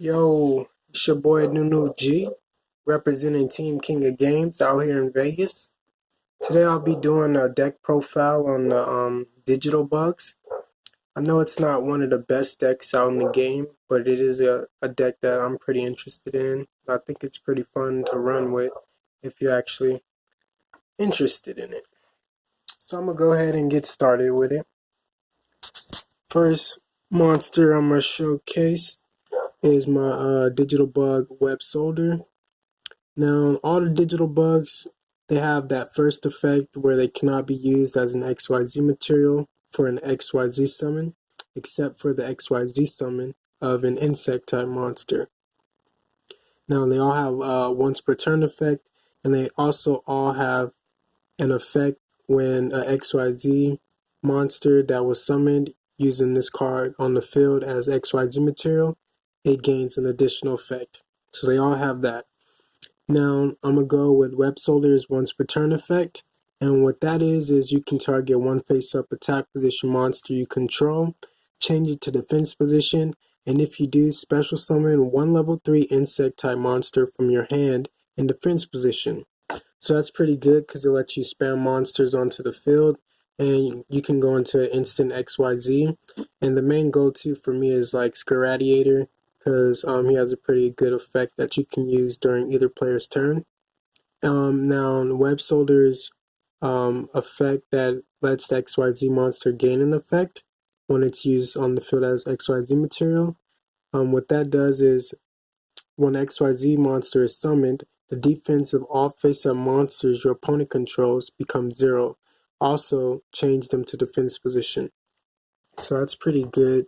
Yo, it's your boy Nunu G, representing Team King of Games out here in Vegas. Today I'll be doing a deck profile on the digital bugs. I know it's not one of the best decks out in the game, but it is a deck that I'm pretty interested in. I think it's pretty fun to run with if you're actually interested in it. So I'm gonna go ahead and get started with it. First monster I'm gonna showcase is my digital bug web solder. Now, all the digital bugs, they have that first effect where they cannot be used as an XYZ material for an XYZ summon, except for the XYZ summon of an insect type monster. Now, they all have once per turn effect, and they also all have an effect when a XYZ monster that was summoned using this card on the field as XYZ material, it gains an additional effect. So they all have that. Now, I'm going to go with Web Soldier's once per turn effect. And what that is you can target one face-up attack position monster you control, change it to defense position, and if you do, special summon one level 3 insect type monster from your hand in defense position. So that's pretty good because it lets you spam monsters onto the field, and you can go into instant XYZ. And the main go-to for me is like Scaradiator, because he has a pretty good effect that you can use during either player's turn. Now, Web Soldier's effect that lets the XYZ monster gain an effect when it's used on the field as XYZ material. What that does is when XYZ monster is summoned, the defense of all face-up monsters your opponent controls becomes 0. Also, change them to defense position. So that's pretty good.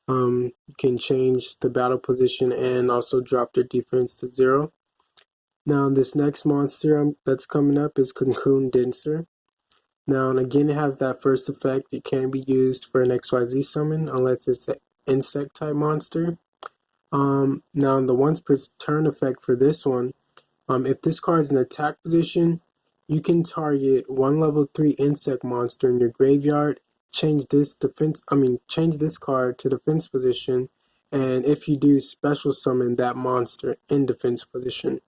You can change the battle position and also drop their defense to 0. Now, this next monster that's coming up is Cocoon Denser. Now, and again, it has that first effect. It can be used for an XYZ summon unless it's an insect type monster. Now, the once per turn effect for this one, if this card is in attack position, you can target one level 3 insect monster in your graveyard, change this card to defense position, and if you do, special summon that monster in defense position.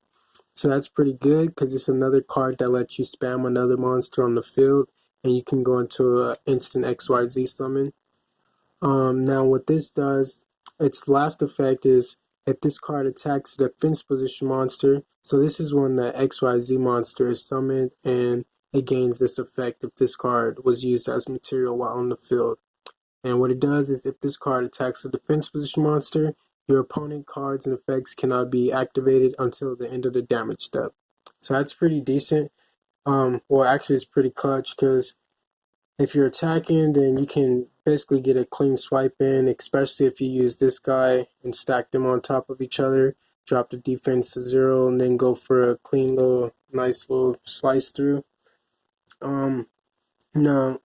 So that's pretty good because it's another card that lets you spam another monster on the field, and you can go into an instant XYZ summon. Now what this does, its last effect is if this card attacks a defense position monster, so this is when the XYZ monster is summoned and it gains this effect if this card was used as material while on the field. And what it does is if this card attacks a defense position monster, your opponent cards and effects cannot be activated until the end of the damage step. So that's pretty decent. Well, actually it's pretty clutch because if you're attacking, then you can basically get a clean swipe in, especially if you use this guy and stack them on top of each other, drop the defense to 0, and then go for a clean little, nice little slice through. Now,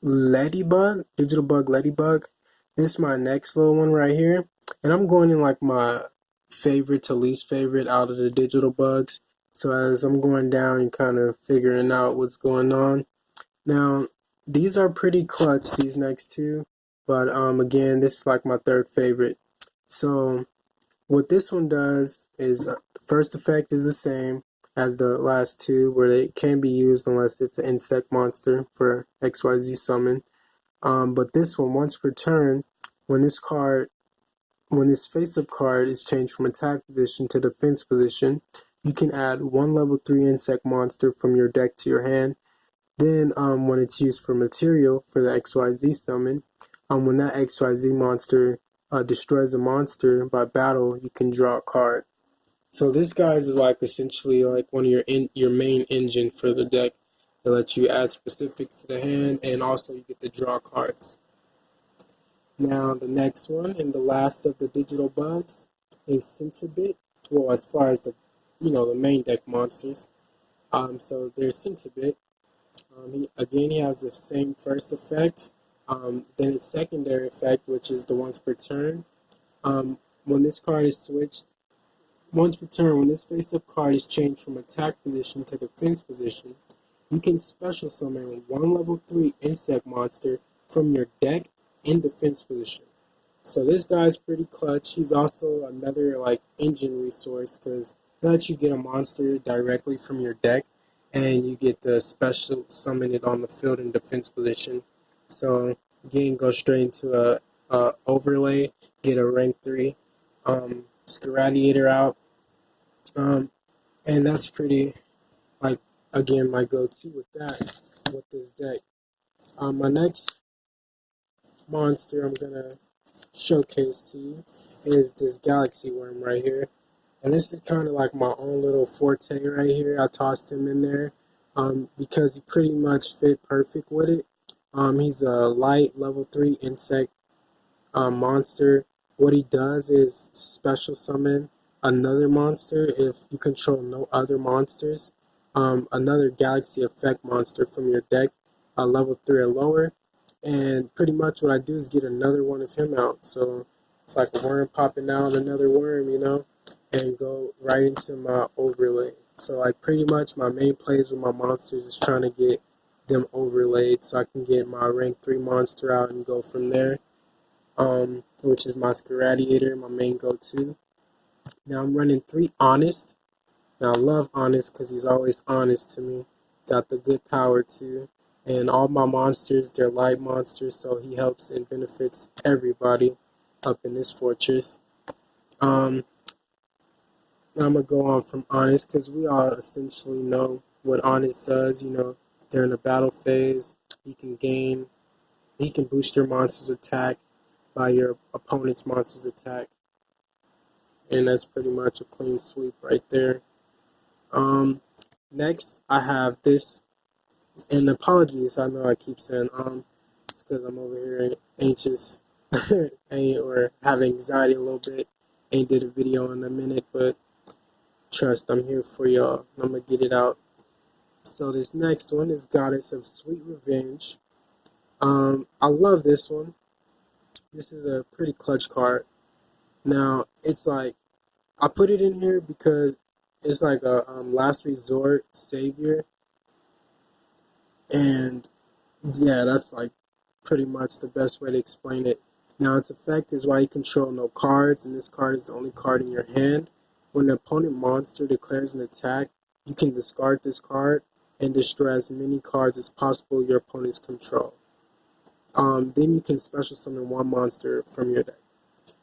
Ladybug, Digital Bug Ladybug, this is my next little one right here. And I'm going in like my favorite to least favorite out of the digital bugs. So as I'm going down and kind of figuring out what's going on. Now, these are pretty clutch, these next two, but again, this is like my third favorite. So what this one does is the first effect is the same as the last two, where they can be used unless it's an insect monster for XYZ summon. But this one, once per turn, when this face-up card is changed from attack position to defense position, you can add one level 3 insect monster from your deck to your hand. Then when it's used for material for the XYZ summon, when that XYZ monster destroys a monster by battle, you can draw a card. So this guy is like essentially like one of your main engine for the deck. It lets you add specifics to the hand, and also you get to draw cards. Now the next one and the last of the digital bugs is Centibit. Well, as far as the main deck monsters. So there's Centibit. He has the same first effect. Then its secondary effect, which is the once per turn. When this card is switched, once per turn, when this face-up card is changed from attack position to defense position, you can special summon one level 3 insect monster from your deck in defense position. So this guy's pretty clutch. He's also another like engine resource because he lets you get a monster directly from your deck, and you get the special summon it on the field in defense position. So again, go straight into a overlay, get a rank 3 Scradiator out, and that's pretty like again my go-to with that with this deck. My next monster I'm gonna showcase to you is this galaxy worm right here. And this is kind of like my own little forte right here. I tossed him in there because he pretty much fit perfect with it. He's a light level 3 insect monster. What he does is special summon another monster if you control no other monsters. Another galaxy effect monster from your deck, level 3 or lower. And pretty much what I do is get another one of him out. So it's like a worm popping out, another worm, and go right into my overlay. So like pretty much my main plays with my monsters is trying to get them overlaid so I can get my rank 3 monster out and go from there. Which is my Scradiator, my main go-to. Now I'm running 3 Honest. Now I love Honest because he's always honest to me. Got the good power too. And all my monsters, they're light monsters, so he helps and benefits everybody up in this fortress. Now I'm going to go on from Honest because we all essentially know what Honest does. During the battle phase, he can boost your monster's attack by your opponent's monster's attack. And that's pretty much a clean sweep right there. Next, I have this, and apologies, I know I keep saying it's because I'm over here anxious or have anxiety a little bit. Ain't did a video in a minute, but trust, I'm here for y'all. I'm gonna get it out. So this next one is Goddess of Sweet Revenge. I love this one. This is a pretty clutch card. Now, it's like, I put it in here because it's like a last resort savior. And yeah, that's like pretty much the best way to explain it. Now, its effect is why you control no cards, and this card is the only card in your hand. When an opponent monster declares an attack, you can discard this card and destroy as many cards as possible your opponents control. Then you can special summon one monster from your deck.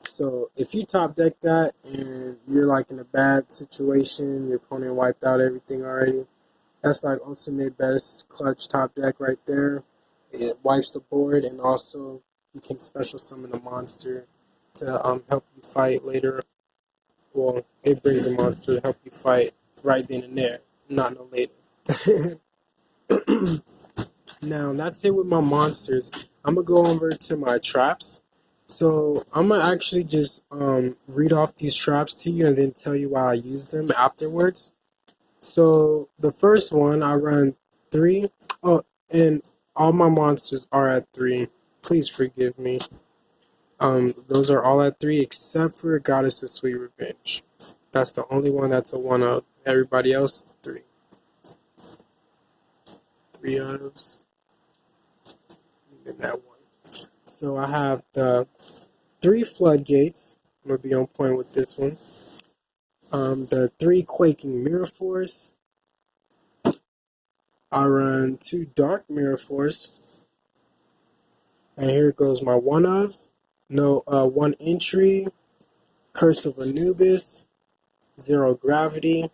So if you top deck that and you're like in a bad situation, your opponent wiped out everything already, that's like ultimate best clutch top deck right there. It wipes the board, and also you can special summon a monster to help you fight later. Well, it brings a monster to help you fight right then and there, not no later. Now, that's it with my monsters. I'm going to go over to my traps. So, I'm going to actually just read off these traps to you and then tell you why I use them afterwards. So, the first one, I run 3. Oh, and all my monsters are at 3. Please forgive me. Those are all at 3 except for Goddess of Sweet Revenge. That's the only one that's a 1-of. Everybody else, 3. 3 ofs. And that one. So I have the 3 Floodgates. I'm going to be on point with this one. The 3 Quaking Mirror Force. I run 2 Dark Mirror Force. And here goes my 1-ofs. No, 1 Entry, Curse of Anubis, 0 Gravity,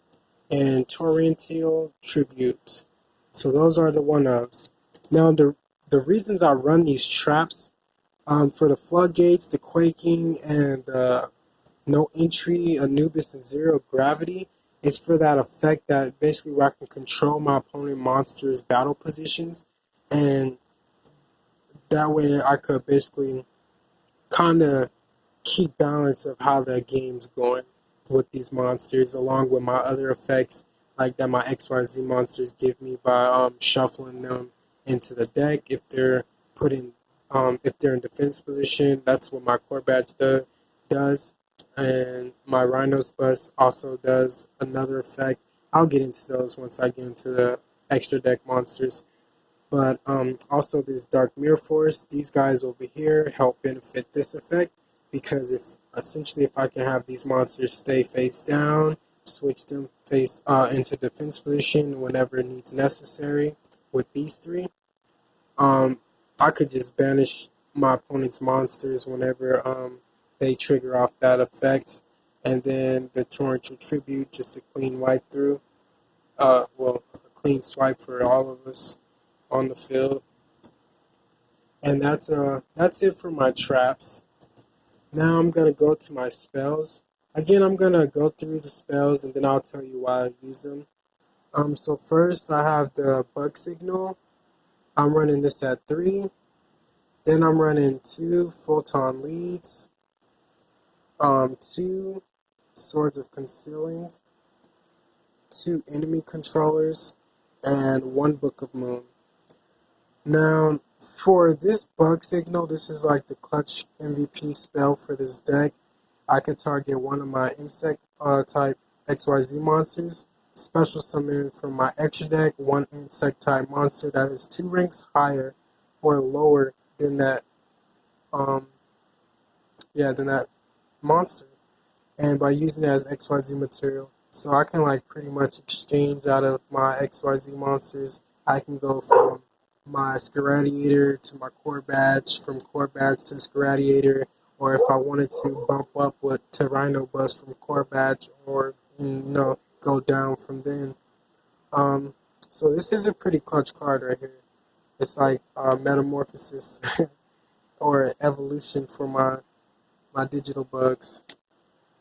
and Torrential Tribute. So those are the 1-ofs. Now the reasons I run these traps, for the Floodgates, the Quaking, and no Entry, Anubis, and 0 Gravity, is for that effect that basically where I can control my opponent monster's battle positions, and that way I could basically kind of keep balance of how the game's going with these monsters, along with my other effects like that my XYZ monsters give me by shuffling them into the deck if they're if they're in defense position. That's what my core badge does, and my Rhino's Bus also does another effect. I'll get into those once I get into the extra deck monsters. But also this Dark Mirror Force, these guys over here help benefit this effect. because if I can have these monsters stay face down, switch them face into defense position whenever it needs necessary with these three, um, I could just banish my opponent's monsters whenever they trigger off that effect, and then the torrential tribute, just a clean wipe through. A clean swipe for all of us on the field, and that's it for my traps. Now I'm gonna go to my spells. Again, I'm gonna go through the spells, and then I'll tell you why I use them. So first I have the bug signal. I'm running this at 3. Then I'm running 2 photon leads, 2 swords of concealing, 2 enemy controllers, and 1 book of moon. Now, for this bug signal, this is like the clutch MVP spell for this deck. I can target one of my insect type XYZ monsters, special summon from my extra deck one insect type monster that is 2 ranks higher or lower than that than that monster, and by using it as XYZ material. So I can like pretty much exchange out of my XYZ monsters. I can go from my Scaradiator to my core badge, from core badge to Scaradiator, or if I wanted to bump up to Rhino Bus from core badge, or go down from then. So this is a pretty clutch card right here. It's like metamorphosis or evolution for my digital bugs.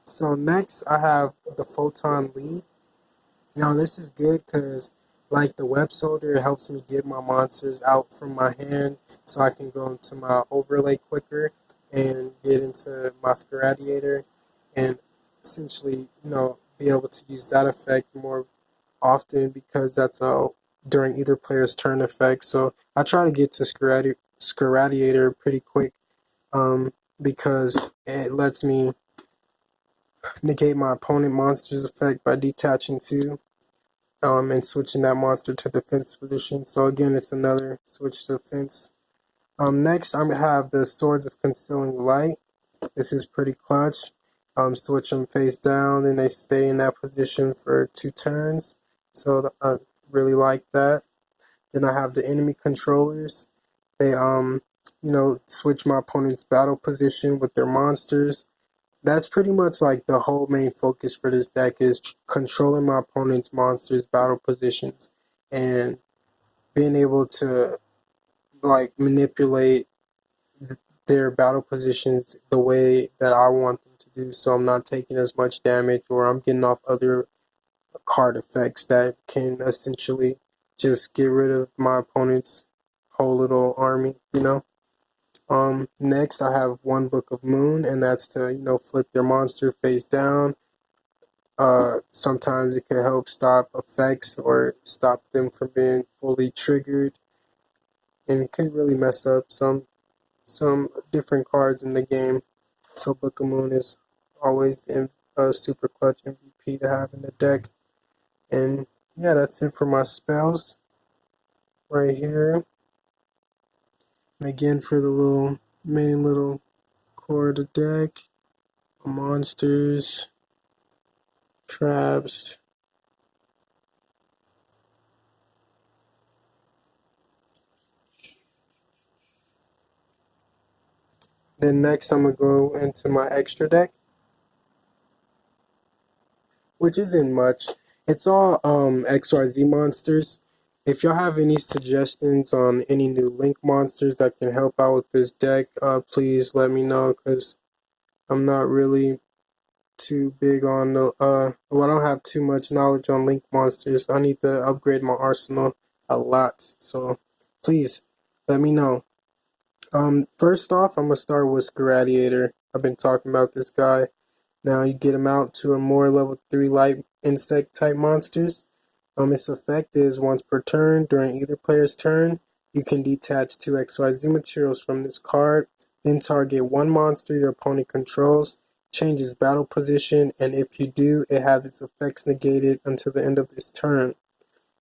So next I have the photon lead. Now this is good because like the web soldier, it helps me get my monsters out from my hand so I can go into my overlay quicker and get into my Scaradiator and essentially, be able to use that effect more often because that's during either player's turn effect. So I try to get to Scaradiator pretty quick because it lets me negate my opponent monster's effect by detaching 2 and switching that monster to defense position. So again, it's another switch to defense. Next, I'm going to have the Swords of Concealing Light. This is pretty clutch. Switch them face down, and they stay in that position for 2 turns. So I really like that. Then I have the enemy controllers. They switch my opponent's battle position with their monsters. That's pretty much like the whole main focus for this deck is controlling my opponent's monsters' battle positions and being able to like manipulate their battle positions the way that I want them to do, so I'm not taking as much damage or I'm getting off other card effects that can essentially just get rid of my opponent's whole little army. Next I have 1 Book of Moon, and that's to, flip their monster face down. Sometimes it can help stop effects or stop them from being fully triggered, and it can really mess up some different cards in the game. So Book of Moon is always the super clutch MVP to have in the deck. And yeah, that's it for my spells right here. And again, for the main little core of the deck, monsters, traps, then next I'm going to go into my extra deck, which isn't much. It's all XYZ monsters. If y'all have any suggestions on any new Link monsters that can help out with this deck, please let me know, because I'm not really too big on I don't have too much knowledge on Link monsters. I need to upgrade my arsenal a lot, so please let me know. First off, I'm gonna start with Scaradiator. I've been talking about this guy. Now you get him out to a more level 3 light insect type monsters. Its effect is once per turn during either player's turn, you can detach 2 XYZ materials from this card, then target 1 monster your opponent controls, change its battle position, and if you do, it has its effects negated until the end of this turn.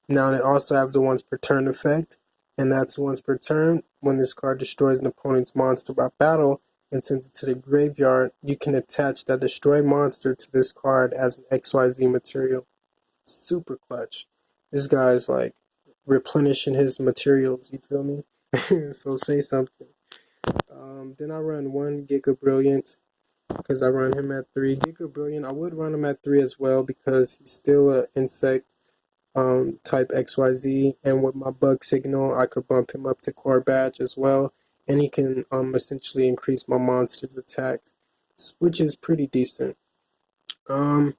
Now it also has a once per turn effect, and that's once per turn. When this card destroys an opponent's monster by battle, and sends it to the graveyard, you can attach that destroyed monster to this card as an XYZ material. Super clutch. This guy's like replenishing his materials, you feel me? So say something. Then I run 1 Giga Brilliant because I run him at 3. Giga Brilliant, I would run him at 3 as well because he's still an insect type XYZ, and with my bug signal I could bump him up to core badge as well, and he can essentially increase my monster's attacks, which is pretty decent. Now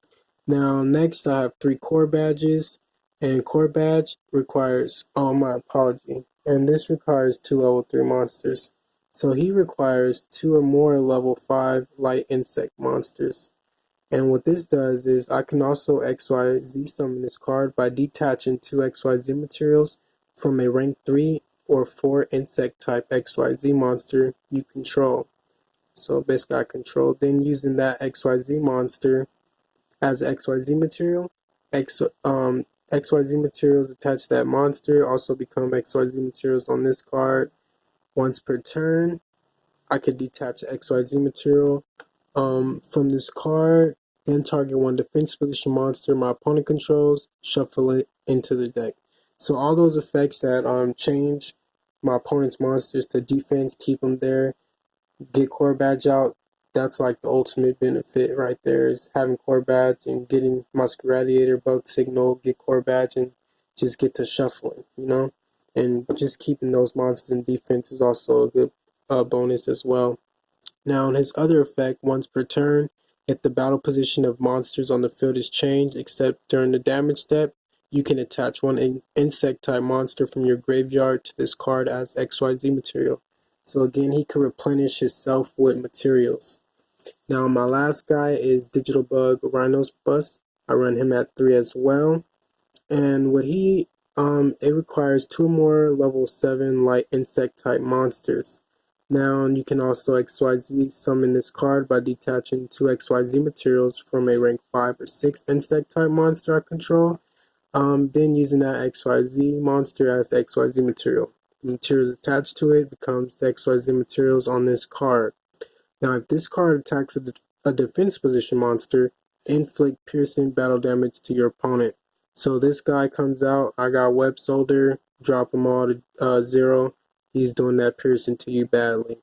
next I have 3 core badges, and core badge requires, oh my apology, and this requires 2 level 3 monsters. So he requires 2 or more level 5 light insect monsters. And what this does is I can also XYZ summon this card by detaching 2 XYZ materials from a rank 3 or 4 insect type XYZ monster you control. So basically I control, then using that XYZ monster as XYZ material, XYZ materials attached to that monster also become XYZ materials on this card. Once per turn, I could detach XYZ material from this card, then target 1 defense position monster my opponent controls, shuffle it into the deck. So all those effects that change my opponent's monsters to defense, keep them there, get core badge out, that's like the ultimate benefit right there, is having core badge and getting Muskradiator, bug signal, get core badge, and just get to shuffling, you know? And just keeping those monsters in defense is also a good bonus as well. Now, in his other effect, once per turn, if the battle position of monsters on the field is changed except during the damage step, you can attach 1 insect type monster from your graveyard to this card as XYZ material. So again, he can replenish himself with materials. Now, my last guy is Digital Bug Rhino's Bus. I run him at 3 as well. And what it requires 2 more level 7 light insect type monsters. Now you can also XYZ summon this card by detaching 2 XYZ materials from a rank 5 or 6 insect type monster I control. Then using that XYZ monster as XYZ material. The materials attached to it becomes the XYZ materials on this card. Now if this card attacks a defense position monster, inflict piercing battle damage to your opponent. So this guy comes out, I got Web Soldier, drop him all to 0. He's doing that piercing to you badly.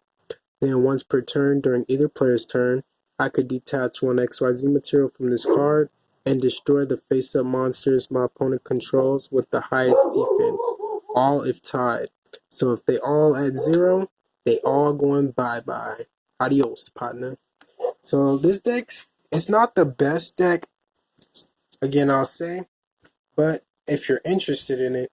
Then once per turn during either player's turn, I could detach 1 XYZ material from this card and destroy the face-up monsters my opponent controls with the highest defense, all if tied. So if they all at 0, they all going bye-bye. Adios, partner. So this deck, it's not the best deck, again I'll say, but if you're interested in it,